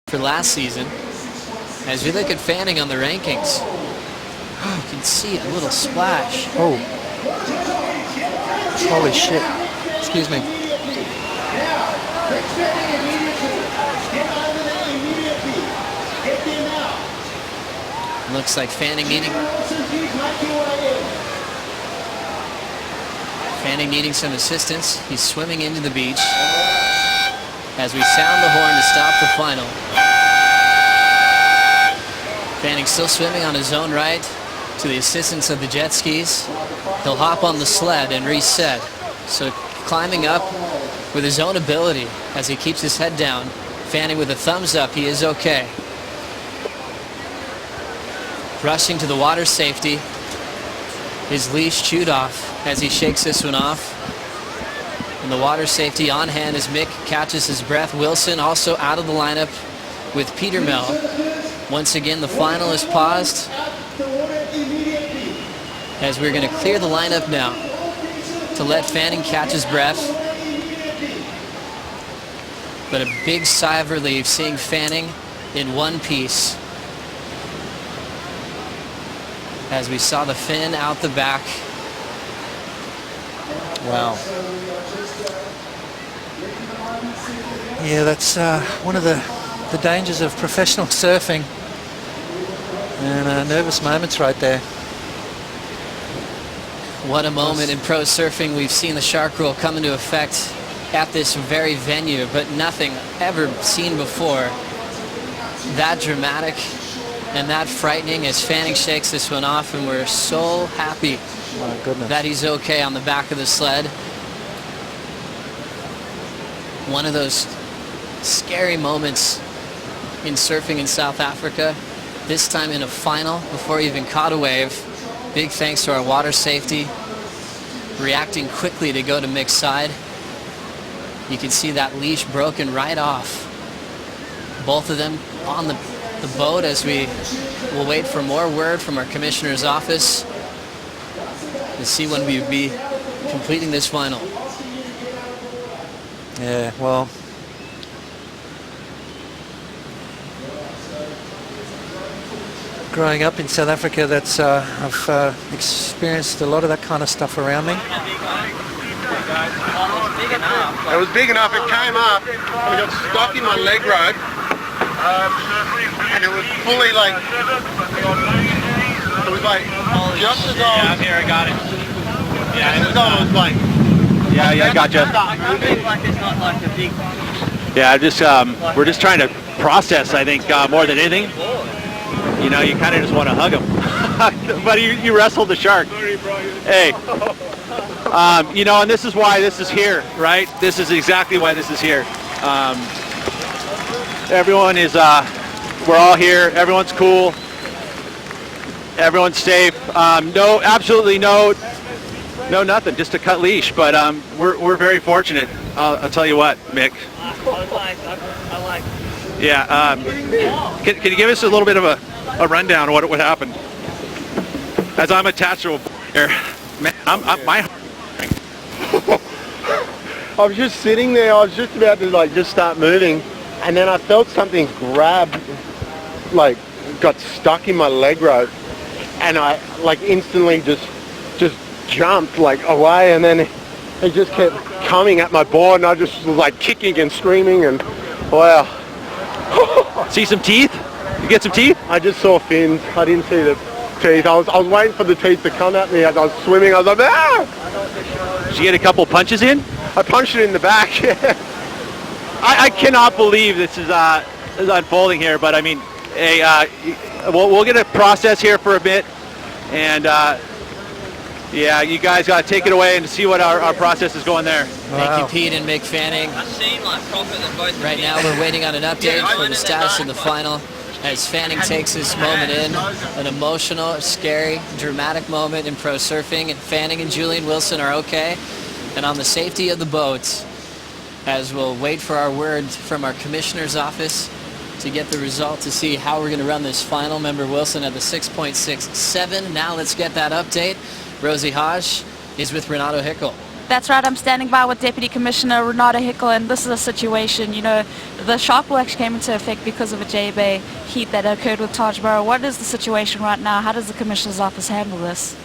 for last season. As we look at Fanning on the rankings, you can see a little splash. Oh, holy shit. Excuse me. Looks like Fanning needing some assistance. He's swimming into the beach as we sound the horn to stop the final. Fanning still swimming on his own right to the assistance of the jet skis. He'll hop on the sled and reset. So climbing up with his own ability as he keeps his head down. Fanning with a thumbs up, he is okay. Rushing to the water safety. His leash chewed off as he shakes this one off. And the water safety on hand as Mick catches his breath. Wilson also out of the lineup with Peter Mel. Once again, the final is paused as we're going to clear the lineup now to let Fanning catch his breath. But a big sigh of relief seeing Fanning in one piece as we saw the fin out the back. Wow. Yeah, that's one of the dangers of professional surfing. And nervous moments right there. What a moment in pro surfing. We've seen the shark rule come into effect at this very venue, but nothing ever seen before. That dramatic and that frightening as Fanning shakes this one off, and we're so happy that he's okay on the back of the sled. One of those scary moments in surfing in South Africa, this time in a final before he even caught a wave. Big thanks to our water safety reacting quickly to go to Mick's side. You can see that leash broken right off. Both of them on the boat as we will wait for more word from our commissioner's office to see when we'll be completing this final. Yeah, well, growing up in South Africa, that's I've experienced a lot of that kind of stuff around me. It was big enough, it came up, and it got stuck in my leg rope, and it was fully like, it was like, just as I was... Yeah, I'm here, I got it. Yeah, just as I was like... Yeah, gotcha. Yeah, just we're just trying to process, I think, more than anything. You know, you kind of just want to hug him. But you wrestled the shark. Hey. You know, and this is why this is here, right? This is exactly why this is here. Everyone is, we're all here. Everyone's cool. Everyone's safe. No, absolutely no nothing. Just a cut leash. But we're very fortunate. I'll tell you what, Mick. I like. Yeah. Can you give us a little bit of a rundown of what happened? As I'm attached to a here, man, my. I was just sitting there, I was just about to like just start moving, and then I felt something grab, like got stuck in my leg rope, and I like instantly just jumped like away, and then it just kept coming at my board, and I just was like kicking and screaming, and wow. See some teeth? You get some teeth? I just saw fins. I didn't see the teeth. I was waiting for the teeth to come at me as I was swimming. I was like, ah! Did you get a couple punches in? I punched it in the back. I cannot believe this is unfolding here, but I mean, hey, we'll get a process here for a bit, and yeah, you guys got to take it away and see what our process is going there. Thank you, Pete and Mick Fanning. Right now we're waiting on an update for the status of the final as Fanning takes this moment in. An emotional, scary, dramatic moment in pro surfing, and Fanning and Julian Wilson are okay. And on the safety of the boats, as we'll wait for our word from our commissioner's office to get the result to see how we're going to run this final. Member Wilson at the 6.67. Now let's get that update. Rosie Hodge is with Renato Hickel. That's right, I'm standing by with Deputy Commissioner Renato Hickel, and this is a situation, you know, the shark rule actually came into effect because of a J-Bay heat that occurred with Tirburon. What is the situation right now? How does the Commissioner's office handle this?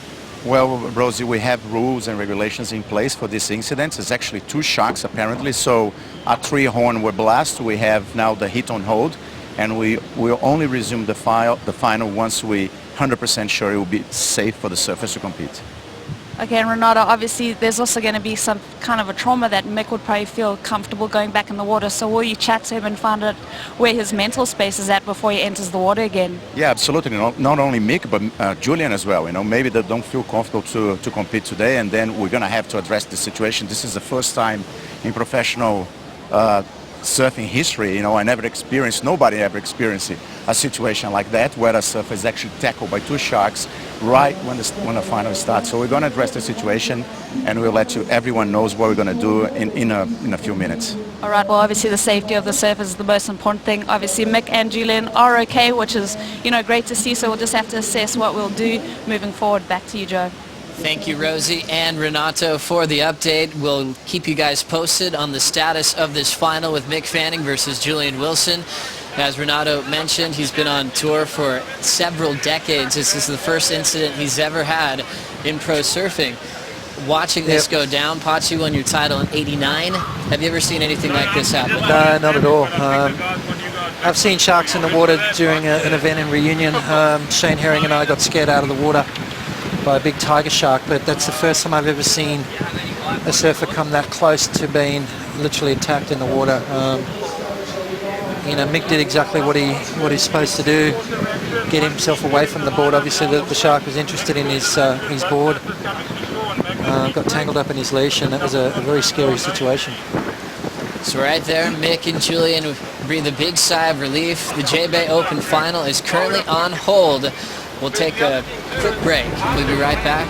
Well, Rosie, we have rules and regulations in place for this incident. It's actually 2 sharks apparently, so our 3 horn were blast. We have now the heat on hold, and we will only resume the final once we 100% sure it will be safe for the surfers to compete. Okay, and Renato, obviously there's also going to be some kind of a trauma that Mick would probably feel comfortable going back in the water, so will you chat to him and find out where his mental space is at before he enters the water again? Yeah, absolutely. Not only Mick, but Julian as well. You know, maybe they don't feel comfortable to compete today, and then we're going to have to address the situation. This is the first time in professional surfing history, you know, nobody ever experienced a situation like that where a surfer is actually tackled by 2 sharks right when the final starts. So we're going to address the situation, and we'll let everyone knows what we're going to do in a few minutes. All right, well, obviously the safety of the surfers is the most important thing. Obviously Mick and Julian are okay, which is, you know, great to see, so we'll just have to assess what we'll do moving forward. Back to you, Joe. Thank you, Rosie and Renato, for the update. We'll keep you guys posted on the status of this final with Mick Fanning versus Julian Wilson. As Renato mentioned, he's been on tour for several decades. This is the first incident he's ever had in pro surfing. Watching this go down, Pachi won your title in '89. Have you ever seen anything like this happen? No, not at all. I've seen sharks in the water during an event in Reunion. Shane Herring and I got scared out of the water by a big tiger shark, but that's the first time I've ever seen a surfer come that close to being literally attacked in the water. You know, Mick did exactly what he's supposed to do, get himself away from the board. Obviously the shark was interested in his board, got tangled up in his leash, and that was a very scary situation. So right there, Mick and Julian breathe a big sigh of relief. The J-Bay Open final is currently on hold. We'll take a quick break. We'll be right back.